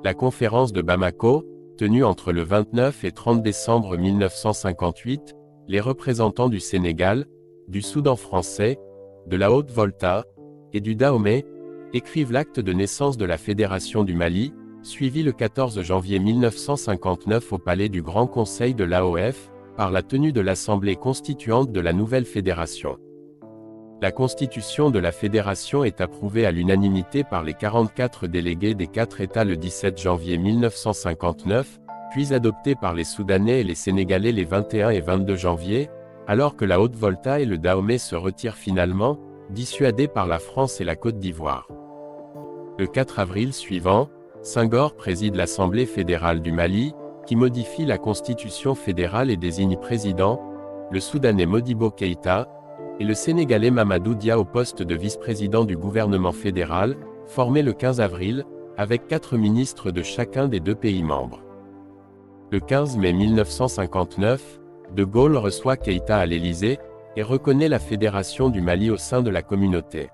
La conférence de Bamako, tenue entre le 29 et 30 décembre 1958, les représentants du Sénégal, du Soudan français, de la Haute-Volta et du Dahomey écrivent l'acte de naissance de la Fédération du Mali, suivi le 14 janvier 1959 au palais du Grand Conseil de l'AOF, par la tenue de l'Assemblée constituante de la nouvelle fédération. La constitution de la fédération est approuvée à l'unanimité par les 44 délégués des 4 États le 17 janvier 1959, puis adoptée par les Soudanais et les Sénégalais les 21 et 22 janvier, alors que la Haute-Volta et le Dahomey se retirent finalement, dissuadés par la France et la Côte d'Ivoire. Le 4 avril suivant, Senghor préside l'Assemblée fédérale du Mali, qui modifie la constitution fédérale et désigne président, le Soudanais Modibo Keïta, et le Sénégalais Mamadou Dia au poste de vice-président du gouvernement fédéral, formé le 15 avril, avec 4 ministres de chacun des 2 pays membres. Le 15 mai 1959, De Gaulle reçoit Keïta à l'Élysée, et reconnaît la fédération du Mali au sein de la communauté.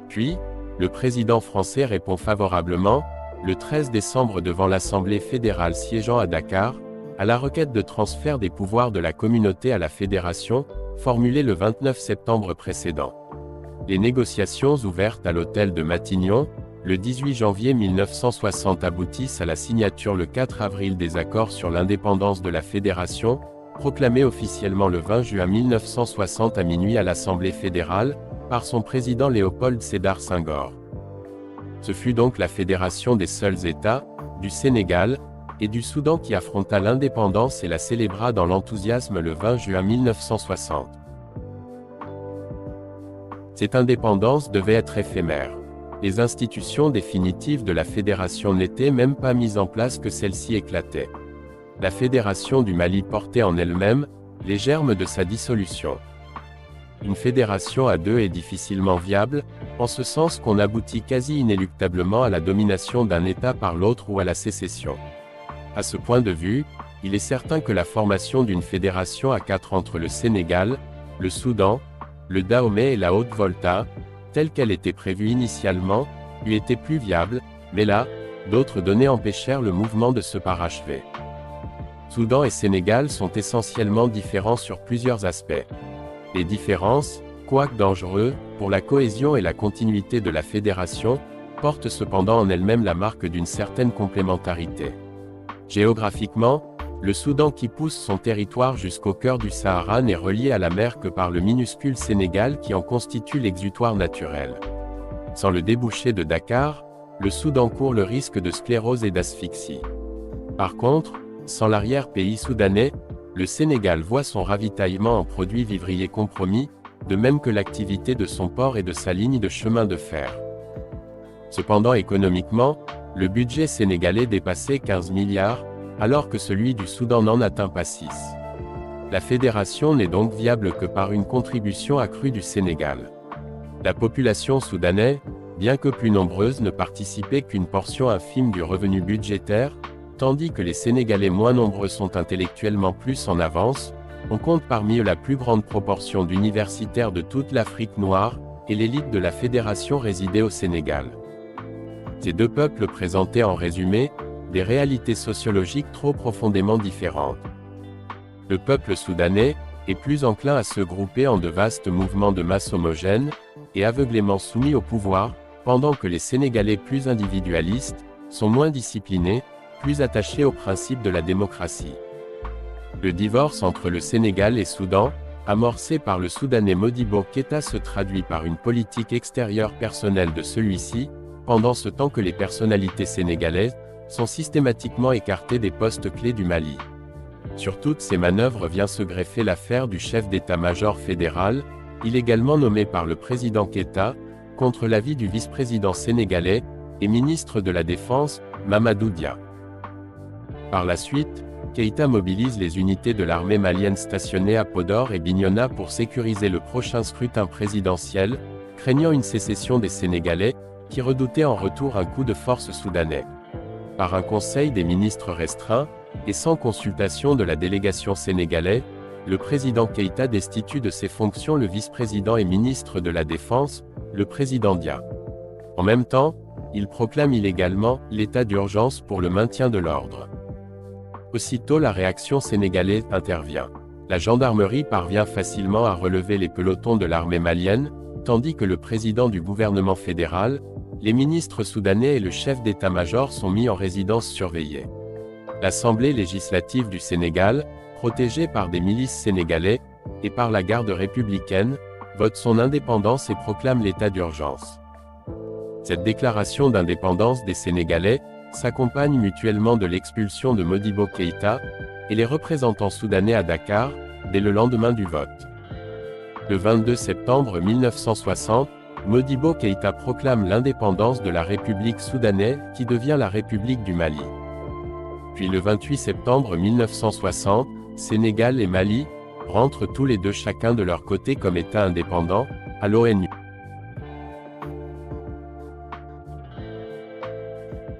Puis, le président français répond favorablement, le 13 décembre devant l'Assemblée fédérale siégeant à Dakar, à la requête de transfert des pouvoirs de la communauté à la fédération, formulée le 29 septembre précédent. Les négociations ouvertes à l'hôtel de Matignon, le 18 janvier 1960 aboutissent à la signature le 4 avril des accords sur l'indépendance de la fédération, proclamés officiellement le 20 juin 1960 à minuit à l'Assemblée fédérale, par son président Léopold Sédar Senghor. Ce fut donc la fédération des seuls États, du Sénégal, et du Soudan qui affronta l'indépendance et la célébra dans l'enthousiasme le 20 juin 1960. Cette indépendance devait être éphémère. Les institutions définitives de la fédération n'étaient même pas mises en place que celle-ci éclatait. La fédération du Mali portait en elle-même les germes de sa dissolution. Une fédération à 2 est difficilement viable, en ce sens qu'on aboutit quasi inéluctablement à la domination d'un État par l'autre ou à la sécession. À ce point de vue, il est certain que la formation d'une fédération à 4 entre le Sénégal, le Soudan, le Dahomey et la Haute-Volta, telle qu'elle était prévue initialement, eût été plus viable, mais là, d'autres données empêchèrent le mouvement de se parachever. Soudan et Sénégal sont essentiellement différents sur plusieurs aspects. Les différences, quoique dangereux, pour la cohésion et la continuité de la fédération, portent cependant en elles-mêmes la marque d'une certaine complémentarité. Géographiquement, le Soudan qui pousse son territoire jusqu'au cœur du Sahara n'est relié à la mer que par le minuscule Sénégal qui en constitue l'exutoire naturel. Sans le débouché de Dakar, le Soudan court le risque de sclérose et d'asphyxie. Par contre, sans l'arrière-pays soudanais, le Sénégal voit son ravitaillement en produits vivriers compromis, de même que l'activité de son port et de sa ligne de chemin de fer. Cependant économiquement, le budget sénégalais dépassait 15 milliards, alors que celui du Soudan n'en atteint pas 6. La fédération n'est donc viable que par une contribution accrue du Sénégal. La population soudanaise, bien que plus nombreuse, ne participait qu'une portion infime du revenu budgétaire, tandis que les Sénégalais moins nombreux sont intellectuellement plus en avance. On compte parmi eux la plus grande proportion d'universitaires de toute l'Afrique noire, et l'élite de la fédération résidait au Sénégal. Ces 2 peuples présentaient en résumé, des réalités sociologiques trop profondément différentes. Le peuple soudanais est plus enclin à se grouper en de vastes mouvements de masse homogènes, et aveuglément soumis au pouvoir, pendant que les Sénégalais plus individualistes, sont moins disciplinés, plus attachés aux principes de la démocratie. Le divorce entre le Sénégal et Soudan, amorcé par le Soudanais Modibo Keïta se traduit par une politique extérieure personnelle de celui-ci, pendant ce temps que les personnalités sénégalaises sont systématiquement écartées des postes clés du Mali. Sur toutes ces manœuvres vient se greffer l'affaire du chef d'état-major fédéral, illégalement nommé par le président Keïta, contre l'avis du vice-président sénégalais, et ministre de la Défense, Mamadou Dia. Par la suite, Keïta mobilise les unités de l'armée malienne stationnées à Podor et Bignona pour sécuriser le prochain scrutin présidentiel, craignant une sécession des Sénégalais, qui redoutaient en retour un coup de force soudanais. Par un conseil des ministres restreint, et sans consultation de la délégation sénégalaise, le président Keïta destitue de ses fonctions le vice-président et ministre de la Défense, le président Dia. En même temps, Il proclame illégalement l'état d'urgence pour le maintien de l'ordre. Aussitôt la réaction sénégalaise intervient. La gendarmerie parvient facilement à relever les pelotons de l'armée malienne, tandis que le président du gouvernement fédéral, les ministres soudanais et le chef d'état-major sont mis en résidence surveillée. L'Assemblée législative du Sénégal, protégée par des milices sénégalais, et par la garde républicaine, vote son indépendance et proclame l'état d'urgence. Cette déclaration d'indépendance des Sénégalais s'accompagne mutuellement de l'expulsion de Modibo Keïta et les représentants soudanais à Dakar, dès le lendemain du vote. Le 22 septembre 1960, Modibo Keïta proclame l'indépendance de la République soudanaise qui devient la République du Mali. Puis le 28 septembre 1960, Sénégal et Mali rentrent tous les deux chacun de leur côté comme États indépendants, à l'ONU.